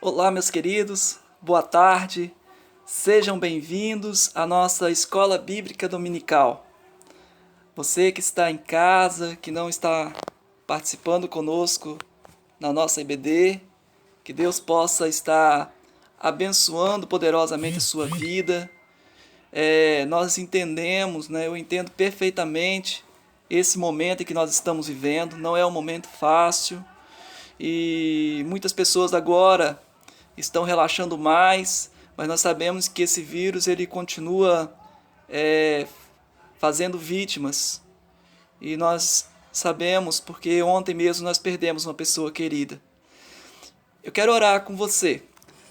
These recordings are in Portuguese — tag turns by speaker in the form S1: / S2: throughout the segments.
S1: Olá, meus queridos, boa tarde, sejam bem-vindos à nossa Escola Bíblica Dominical. Você que está em casa, que não está participando conosco na nossa IBD, que Deus possa estar abençoando poderosamente a sua vida. Nós entendemos, eu entendo perfeitamente esse momento em que nós estamos vivendo, não é um momento fácil e muitas pessoas agora estão relaxando mais, mas nós sabemos que esse vírus ele continua fazendo vítimas. E nós sabemos porque ontem mesmo nós perdemos uma pessoa querida. Eu quero orar com você.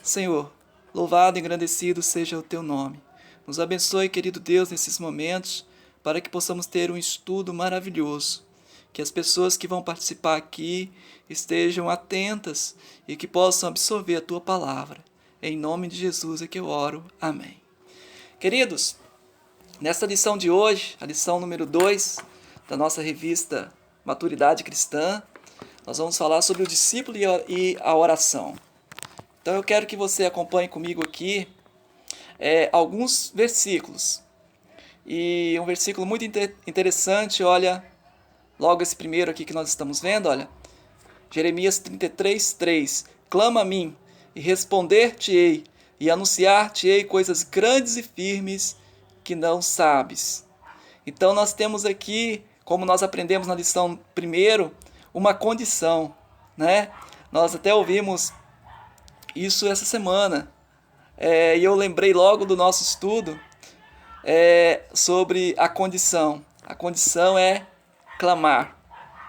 S1: Senhor, louvado e engrandecido seja o teu nome. Nos abençoe, querido Deus, nesses momentos, para que possamos ter um estudo maravilhoso. Que as pessoas que vão participar aqui estejam atentas e que possam absorver a tua palavra. Em nome de Jesus é que eu oro. Amém. Queridos, nesta lição de hoje, a lição número 2 da nossa revista Maturidade Cristã, nós vamos falar sobre o discípulo e a oração. Então eu quero que você acompanhe comigo aqui alguns versículos. E um versículo muito interessante, olha, logo esse primeiro aqui que nós estamos vendo, olha, Jeremias 33:3. Clama a mim, e responder-te-ei, e anunciar-te-ei coisas grandes e firmes que não sabes. Então nós temos aqui, como nós aprendemos na lição primeiro, uma condição, né? Nós até ouvimos isso essa semana, e eu lembrei logo do nosso estudo sobre a condição. A condição é clamar,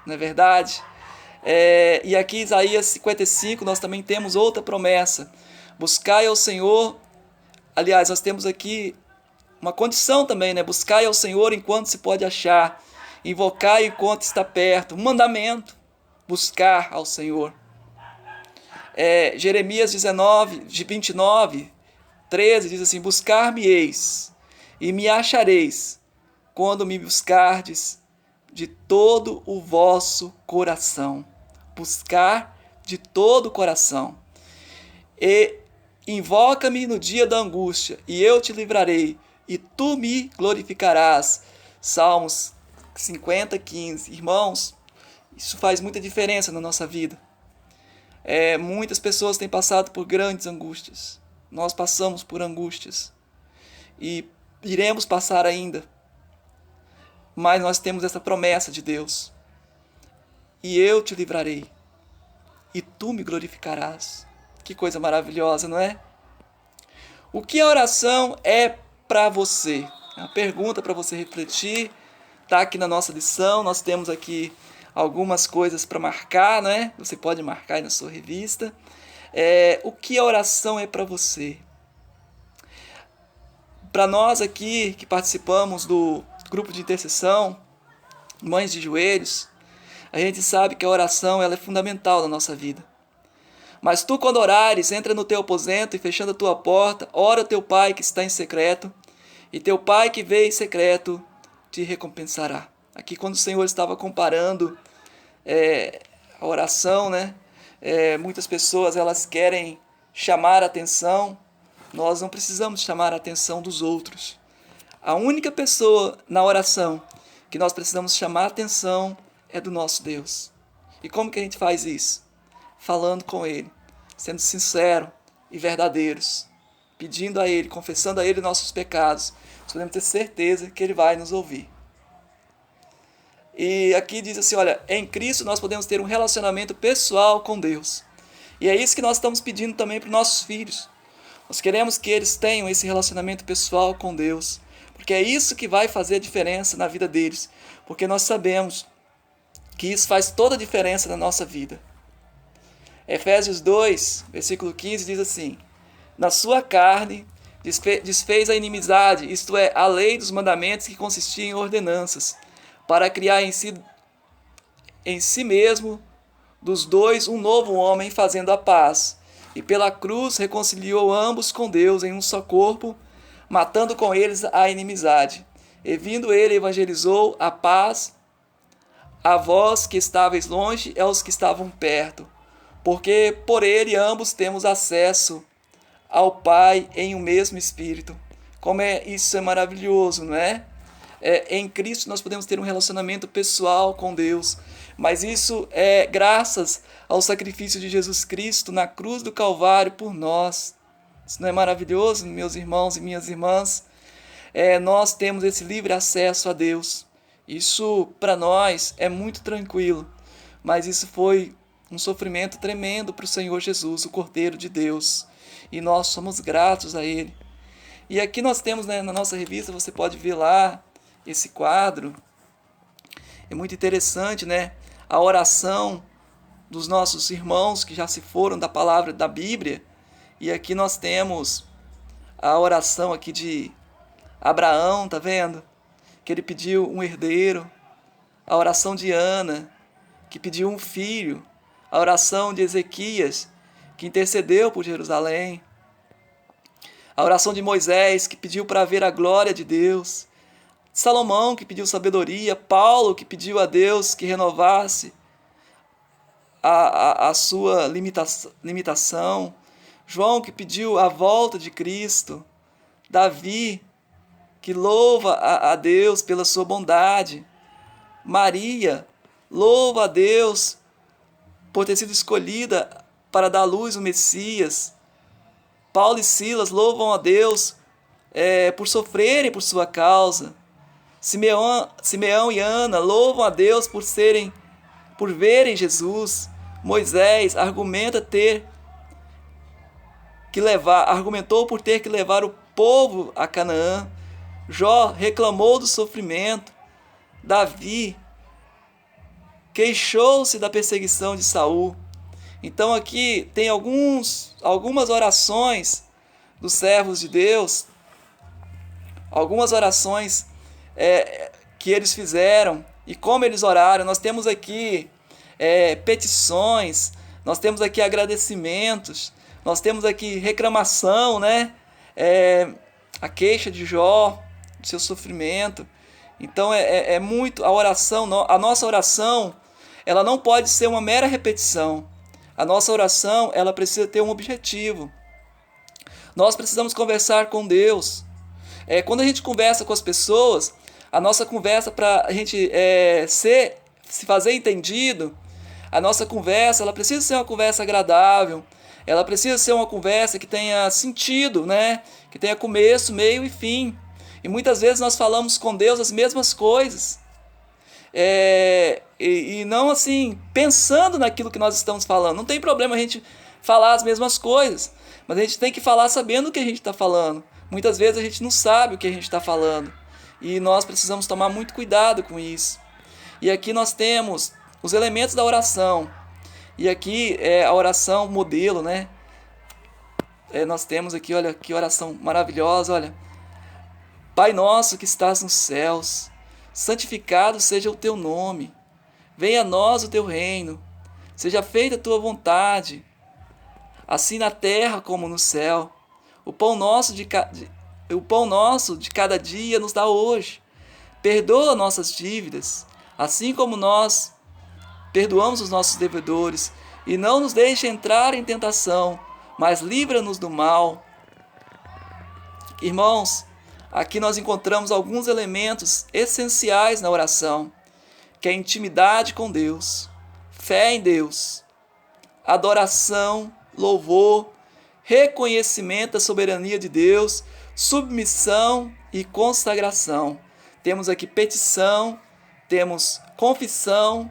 S1: não é verdade? E aqui em Isaías 55 nós também temos outra promessa. Buscai ao Senhor. Aliás, nós temos aqui uma condição também, né? Buscai ao Senhor enquanto se pode achar. Invocai enquanto está perto. Um mandamento. Buscar ao Senhor. Jeremias 29:13 diz assim: Buscar-me-eis e me achareis quando me buscardes de todo o vosso coração. Buscar de todo o coração. E invoca-me no dia da angústia, e eu te livrarei, e tu me glorificarás. Salmos 50:15. Irmãos, isso faz muita diferença na nossa vida. Muitas pessoas têm passado por grandes angústias. Nós passamos por angústias. E iremos passar ainda. Mas nós temos essa promessa de Deus. E eu te livrarei, e tu me glorificarás. Que coisa maravilhosa, não é? O que a oração é para você? É uma pergunta para você refletir. Está aqui na nossa lição, nós temos aqui algumas coisas para marcar, não é? Você pode marcar aí na sua revista. O que a oração é para você? Para nós aqui que participamos do grupo de intercessão, Mães de Joelhos, a gente sabe que a oração ela é fundamental na nossa vida. Mas tu, quando orares, entra no teu aposento e, fechando a tua porta, ora ao teu pai que está em secreto, e teu pai que vê em secreto te recompensará. Aqui, quando o Senhor estava comparando a oração, né? Muitas pessoas elas querem chamar a atenção. Nós não precisamos chamar a atenção dos outros. A única pessoa na oração que nós precisamos chamar a atenção é do nosso Deus. E como que a gente faz isso? Falando com Ele, sendo sincero e verdadeiros, pedindo a Ele, confessando a Ele nossos pecados. Nós podemos ter certeza que Ele vai nos ouvir. E aqui diz assim, olha, em Cristo nós podemos ter um relacionamento pessoal com Deus. E é isso que nós estamos pedindo também para os nossos filhos. Nós queremos que eles tenham esse relacionamento pessoal com Deus, porque é isso que vai fazer a diferença na vida deles, porque nós sabemos que isso faz toda a diferença na nossa vida. Efésios 2, versículo 15 diz assim: na sua carne desfez a inimizade, isto é, a lei dos mandamentos que consistia em ordenanças, para criar em si mesmo dos dois um novo homem, fazendo a paz, e pela cruz reconciliou ambos com Deus em um só corpo, matando com eles a inimizade. E vindo ele, evangelizou a paz a vós que estáveis longe e aos que estavam perto. porque por ele ambos temos acesso ao Pai em um mesmo Espírito. Como isso é maravilhoso, não é? Em Cristo nós podemos ter um relacionamento pessoal com Deus, mas isso é graças ao sacrifício de Jesus Cristo na cruz do Calvário por nós. Isso não é maravilhoso, meus irmãos e minhas irmãs? Nós temos esse livre acesso a Deus. Isso para nós é muito tranquilo, mas isso foi um sofrimento tremendo para o Senhor Jesus, o Cordeiro de Deus, e nós somos gratos a Ele. E aqui nós temos, né, na nossa revista, você pode ver lá esse quadro, é muito interessante, né? A oração dos nossos irmãos que já se foram da palavra da Bíblia, e aqui nós temos a oração aqui de Abraão, tá vendo? Que ele pediu um herdeiro. A oração de Ana, que pediu um filho. A oração de Ezequias, que intercedeu por Jerusalém. A oração de Moisés, que pediu para ver a glória de Deus. Salomão, que pediu sabedoria. Paulo, que pediu a Deus que renovasse a sua limitação. João, que pediu a volta de Cristo. Davi, que louva a Deus pela sua bondade. Maria, louva a Deus por ter sido escolhida para dar à luz o Messias. Paulo e Silas louvam a Deus por sofrerem por sua causa. Simeão e Ana louvam a Deus por verem Jesus. Moisés argumentou por ter que levar o povo a Canaã. Jó reclamou do sofrimento. Davi queixou-se da perseguição de Saul. Então aqui tem algumas orações dos servos de Deus, algumas orações que eles fizeram e como eles oraram. Nós temos aqui petições, nós temos aqui agradecimentos, nós temos aqui reclamação, né? A queixa de Jó, do seu sofrimento. Então é muito a oração, a nossa oração, ela não pode ser uma mera repetição. A nossa oração, ela precisa ter um objetivo. Nós precisamos conversar com Deus. Quando a gente conversa com as pessoas, a nossa conversa para a gente se fazer entendido, a nossa conversa, ela precisa ser uma conversa agradável. Ela precisa ser uma conversa que tenha sentido, né? Que tenha começo, meio e fim. E muitas vezes nós falamos com Deus as mesmas coisas. E não assim, pensando naquilo que nós estamos falando. Não tem problema a gente falar as mesmas coisas, mas a gente tem que falar sabendo o que a gente está falando. Muitas vezes a gente não sabe o que a gente está falando. E nós precisamos tomar muito cuidado com isso. E aqui nós temos os elementos da oração. E aqui é a oração modelo, né? Nós temos aqui, olha, que oração maravilhosa, olha. Pai nosso que estás nos céus, santificado seja o teu nome. Venha a nós o teu reino. Seja feita a tua vontade, assim na terra como no céu. O pão nosso de cada dia nos dá hoje. Perdoa nossas dívidas, assim como nós perdoamos os nossos devedores, e não nos deixe entrar em tentação, mas livra-nos do mal. Irmãos, aqui nós encontramos alguns elementos essenciais na oração, que é a intimidade com Deus, fé em Deus, adoração, louvor, reconhecimento da soberania de Deus, submissão e consagração. Temos aqui petição, temos confissão,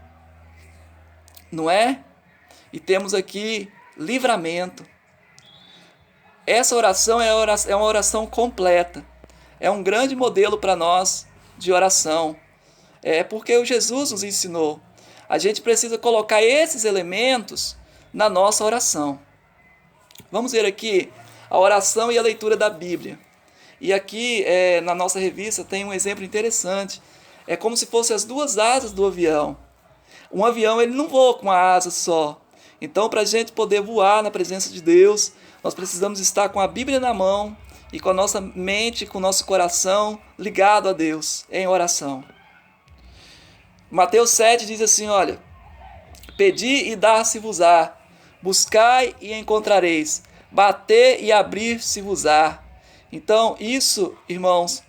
S1: não é? E temos aqui livramento. Essa oração é uma oração completa. É um grande modelo para nós de oração. Porque o Jesus nos ensinou. A gente precisa colocar esses elementos na nossa oração. Vamos ver aqui a oração e a leitura da Bíblia. E aqui na nossa revista tem um exemplo interessante. É como se fossem as duas asas do avião. Um avião ele não voa com uma asa só. Então, para a gente poder voar na presença de Deus, nós precisamos estar com a Bíblia na mão e com a nossa mente, com o nosso coração ligado a Deus, em oração. Mateus 7 diz assim, olha, pedi e dar-se-vos-á, Buscai e encontrareis. Bater e abrir-se-vos-á. Então, isso, irmãos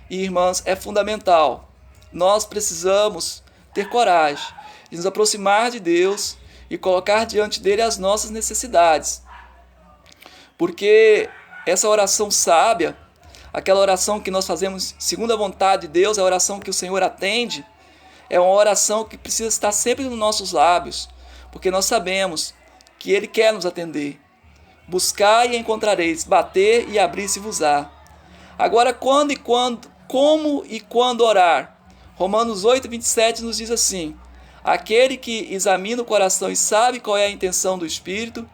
S1: e irmãs, é fundamental. Nós precisamos ter coragem de nos aproximar de Deus e colocar diante dele as nossas necessidades. Porque essa oração sábia, aquela oração que nós fazemos segundo a vontade de Deus, a oração que o Senhor atende, é uma oração que precisa estar sempre nos nossos lábios, porque nós sabemos que Ele quer nos atender. Buscai e encontrareis, bater e abrir-se-vos-á. Agora, como e quando orar? Romanos 8, 27 nos diz assim: aquele que examina o coração e sabe qual é a intenção do Espírito,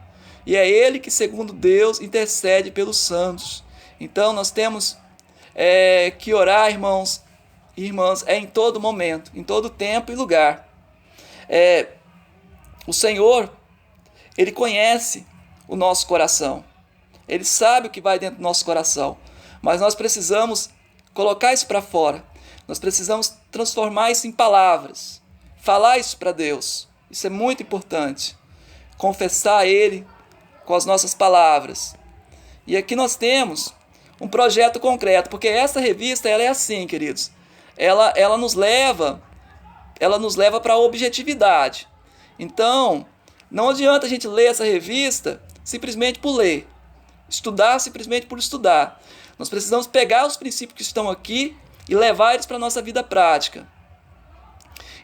S1: e é ele que, segundo Deus, intercede pelos santos. Então, nós temos que orar, irmãos e irmãs, em todo momento, em todo tempo e lugar. O Senhor, Ele conhece o nosso coração. Ele sabe o que vai dentro do nosso coração. Mas nós precisamos colocar isso para fora. Nós precisamos transformar isso em palavras. Falar isso para Deus. Isso é muito importante. Confessar a Ele com as nossas palavras. E aqui nós temos um projeto concreto, porque essa revista ela é assim, queridos. Ela nos leva para a objetividade. Então, não adianta a gente ler essa revista simplesmente por ler, estudar simplesmente por estudar. Nós precisamos pegar os princípios que estão aqui e levar eles para a nossa vida prática.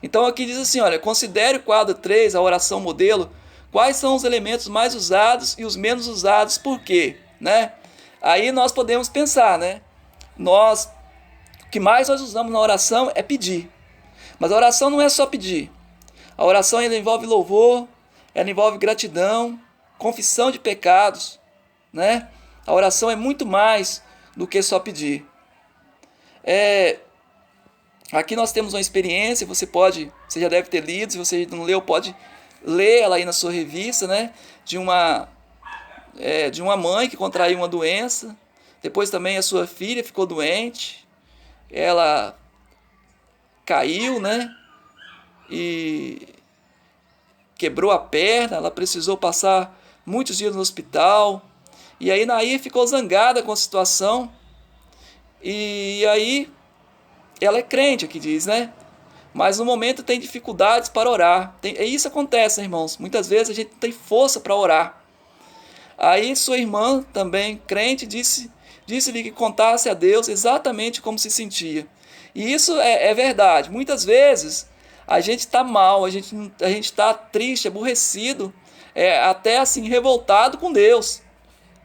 S1: Então aqui diz assim, olha, considere o quadro 3, a oração modelo, quais são os elementos mais usados e os menos usados, por quê? Né? Aí nós podemos pensar, né? O que mais nós usamos na oração é pedir. Mas a oração não é só pedir. A oração ela envolve louvor, ela envolve gratidão, confissão de pecados, né? A oração é muito mais do que só pedir. Aqui nós temos uma experiência, você já deve ter lido, se você não leu, pode ler ela aí na sua revista, né? De uma mãe que contraiu uma doença, depois também a sua filha ficou doente, ela caiu, né? E quebrou a perna, ela precisou passar muitos dias no hospital, e aí Nair ficou zangada com a situação, e aí ela é crente, aqui diz, né? Mas no momento tem dificuldades para orar. E isso acontece, irmãos, muitas vezes a gente não tem força para orar. Aí sua irmã, também crente, disse-lhe que contasse a Deus exatamente como se sentia. E isso é verdade. Muitas vezes a gente está mal, a gente está triste, aborrecido, até assim revoltado com Deus.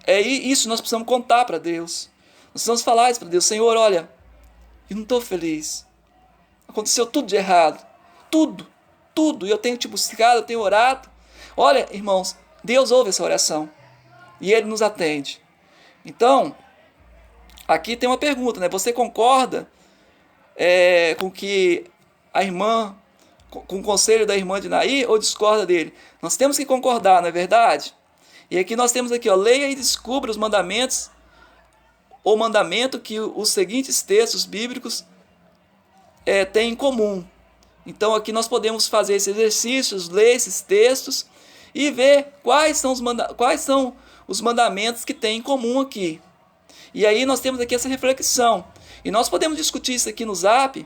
S1: E isso nós precisamos contar para Deus. Nós precisamos falar isso para Deus. Senhor, olha, eu não estou feliz. Aconteceu tudo de errado. Tudo. Eu tenho te buscado, eu tenho orado. Olha, irmãos, Deus ouve essa oração. E Ele nos atende. Então, aqui tem uma pergunta, né? Você concorda com que a irmã, com o conselho da irmã de Nair, ou discorda dele? Nós temos que concordar, não é verdade? E aqui nós temos aqui, ó, leia e descubra os mandamentos, o mandamento que os seguintes textos bíblicos têm em comum. Então aqui nós podemos fazer esses exercícios, ler esses textos e ver quais são os mandamentos que têm em comum aqui. E aí nós temos aqui essa reflexão. E nós podemos discutir isso aqui no Zap,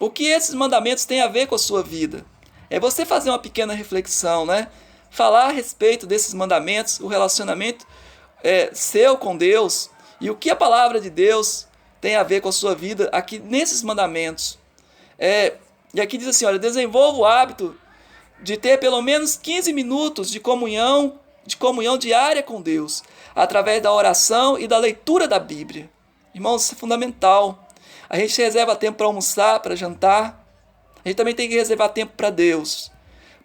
S1: o que esses mandamentos têm a ver com a sua vida. É você fazer uma pequena reflexão, né? Falar a respeito desses mandamentos, o relacionamento seu com Deus e o que a palavra de Deus tem a ver com a sua vida aqui nesses mandamentos. E aqui diz assim, olha, desenvolva o hábito de ter pelo menos 15 minutos de comunhão diária com Deus, através da oração e da leitura da Bíblia. Irmãos, isso é fundamental. A gente reserva tempo para almoçar, para jantar. A gente também tem que reservar tempo para Deus,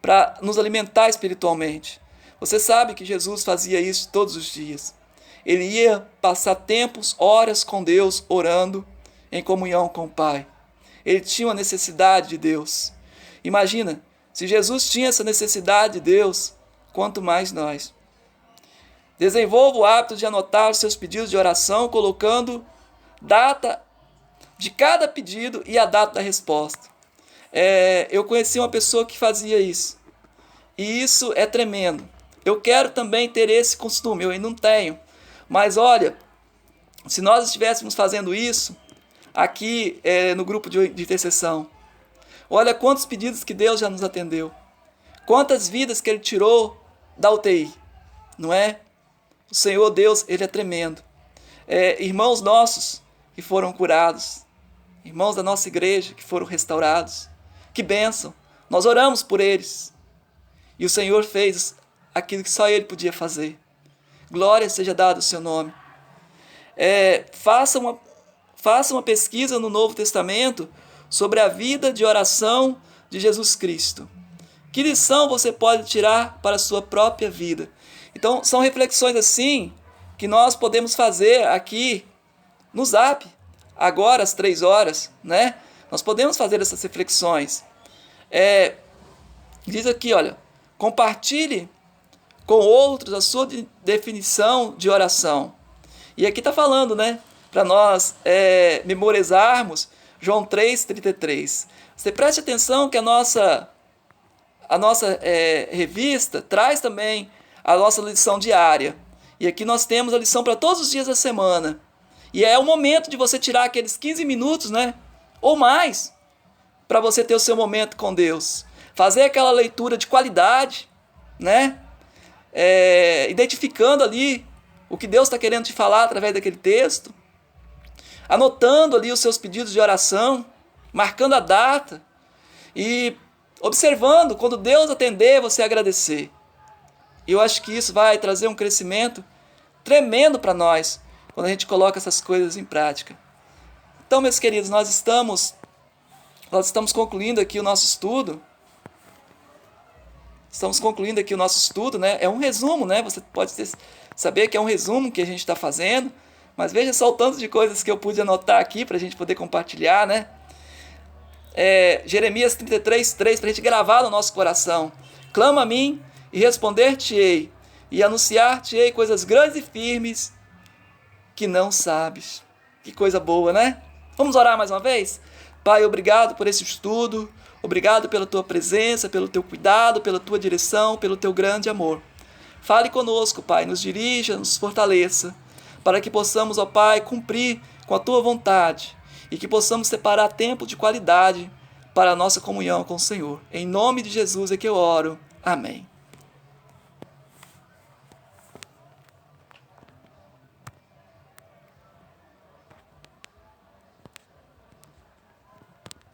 S1: para nos alimentar espiritualmente. Você sabe que Jesus fazia isso todos os dias. Ele ia passar tempos, horas com Deus, orando em comunhão com o Pai. Ele tinha uma necessidade de Deus. Imagina, se Jesus tinha essa necessidade de Deus, quanto mais nós. Desenvolva o hábito de anotar os seus pedidos de oração, colocando data de cada pedido e a data da resposta. Eu conheci uma pessoa que fazia isso. E isso é tremendo. Eu quero também ter esse costume, eu ainda não tenho. Mas olha, se nós estivéssemos fazendo isso aqui no grupo de intercessão, olha quantos pedidos que Deus já nos atendeu. Quantas vidas que Ele tirou da UTI, não é? O Senhor Deus, Ele é tremendo. Irmãos nossos que foram curados, irmãos da nossa igreja que foram restaurados, que bênção. Nós oramos por eles e o Senhor fez aquilo que só Ele podia fazer. Glória seja dada ao seu nome. Faça uma pesquisa no Novo Testamento sobre a vida de oração de Jesus Cristo. Que lição você pode tirar para a sua própria vida? Então, são reflexões assim que nós podemos fazer aqui no Zap, agora às 3 horas, né? Nós podemos fazer essas reflexões. Diz aqui, olha, compartilhe com outros a sua definição de oração. E aqui está falando, né? Para nós memorizarmos João 3,33. Você preste atenção que a nossa revista traz também a nossa lição diária. E aqui nós temos a lição para todos os dias da semana. E é o momento de você tirar aqueles 15 minutos, né? Ou mais, para você ter o seu momento com Deus. Fazer aquela leitura de qualidade, né? Identificando ali o que Deus está querendo te falar através daquele texto. Anotando ali os seus pedidos de oração. Marcando a data. E observando, quando Deus atender, você agradecer. E eu acho que isso vai trazer um crescimento tremendo para nós, quando a gente coloca essas coisas em prática. Então, meus queridos, nós estamos concluindo aqui o nosso estudo. Estamos concluindo aqui o nosso estudo, né? É um resumo, né? Você pode saber que é um resumo que a gente está fazendo, mas veja só o tanto de coisas que eu pude anotar aqui para a gente poder compartilhar, né? Jeremias 33:3, para a gente gravar no nosso coração. Clama a mim e responder-te-ei, e anunciar-te-ei coisas grandes e firmes que não sabes. Que coisa boa, né? Vamos orar mais uma vez? Pai, obrigado por esse estudo, obrigado pela tua presença, pelo teu cuidado, pela tua direção, pelo teu grande amor. Fale conosco, Pai, nos dirija, nos fortaleça, para que possamos, ó Pai, cumprir com a tua vontade e que possamos separar tempo de qualidade para a nossa comunhão com o Senhor. Em nome de Jesus é que eu oro. Amém.